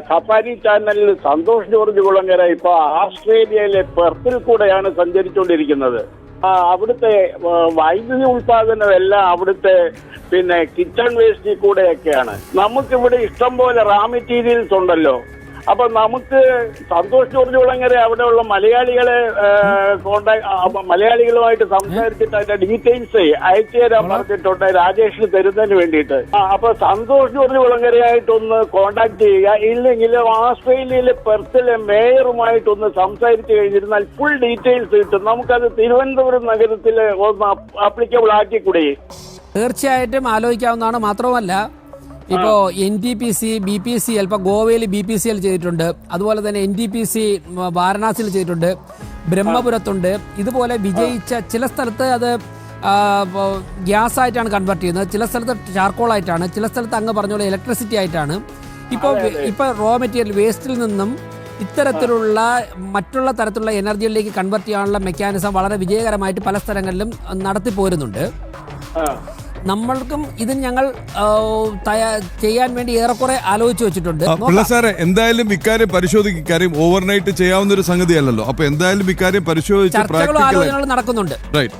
Safari ചാനലിൽ Santhosh George Kulangara ഇപ്പൊ ഓസ്ട്രേലിയയിലെ പെർത്തിൽ കൂടെയാണ് സഞ്ചരിച്ചുകൊണ്ടിരിക്കുന്നത്. അവിടുത്തെ വൈദ്യുതി ഉൽപാദനം എല്ലാം അവിടുത്തെ കിച്ചൺ വേസ്റ്റിൽ കൂടെയൊക്കെയാണ്. നമുക്കിവിടെ ഇഷ്ടം പോലെ റാ മെറ്റീരിയൽസ് ഉണ്ടല്ലോ. അപ്പൊ നമുക്ക് സന്തോഷ് ജോർജ് കുളങ്ങര അവിടെയുള്ള മലയാളികളുമായിട്ട് സംസാരിച്ചിട്ട് അതിന്റെ ഡീറ്റെയിൽസ് അയച്ചു തരാൻ പറഞ്ഞിട്ടുണ്ട് രാജേഷിന് തരുന്നതിന് വേണ്ടിയിട്ട്. അപ്പൊ സന്തോഷ് ജോർജ് കുളങ്ങരയായിട്ടൊന്ന് കോണ്ടാക്ട് ചെയ്യുക. ഇല്ലെങ്കിൽ ഓസ്ട്രേലിയയിലെ പെർത്തിലെ മേയറുമായിട്ടൊന്ന് സംസാരിച്ചു കഴിഞ്ഞിരുന്നാൽ ഫുൾ ഡീറ്റെയിൽസ് കിട്ടും. നമുക്കത് തിരുവനന്തപുരം നഗരത്തിൽ ഒന്ന് ആപ്ലിക്കബിൾ ആക്കിക്കൂടെ? തീർച്ചയായിട്ടും ആലോചിക്കാവുന്നതാണ്. മാത്രമല്ല ഇപ്പോൾ NTPC BPCL ഇപ്പോൾ ഗോവയിൽ BPCL ചെയ്തിട്ടുണ്ട്, അതുപോലെ തന്നെ NTPC വാരണാസിയിൽ ചെയ്തിട്ടുണ്ട്, ബ്രഹ്മപുരത്തുണ്ട്. ഇതുപോലെ വിജയിച്ച ചില സ്ഥലത്ത് അത് ഗ്യാസ് ആയിട്ടാണ് കൺവേർട്ട് ചെയ്യുന്നത്, ചില സ്ഥലത്ത് ചാർക്കോൾ ആയിട്ടാണ്, ചില സ്ഥലത്ത് അങ്ങ് പറഞ്ഞ പോലെ ഇലക്ട്രിസിറ്റി ആയിട്ടാണ്. ഇപ്പോൾ റോ മെറ്റീരിയൽ വേസ്റ്റിൽ നിന്നും ഇത്തരത്തിലുള്ള മറ്റുള്ള തരത്തിലുള്ള എനർജിയിലേക്ക് കൺവേർട്ട് ചെയ്യാനുള്ള മെക്കാനിസം വളരെ വിജയകരമായിട്ട് പല സ്ഥലങ്ങളിലും നടത്തിപ്പോരുന്നുണ്ട്. നമ്മൾക്കും ഇത് ഞങ്ങൾ ചെയ്യാൻ വേണ്ടി ഏറെക്കുറെ ആലോചിച്ച് വെച്ചിട്ടുണ്ട്. സാറേ, എന്തായാലും ഇക്കാര്യം പരിശോധിക്കും. ഇക്കാര്യം ഓവർനൈറ്റ് ചെയ്യാവുന്ന ഒരു സംഗതിയല്ലല്ലോ. അപ്പൊ എന്തായാലും ഇക്കാര്യം പരിശോധിച്ച് ചർച്ചകളും ആലോചനകളും നടക്കുന്നുണ്ട്. റൈറ്റ്.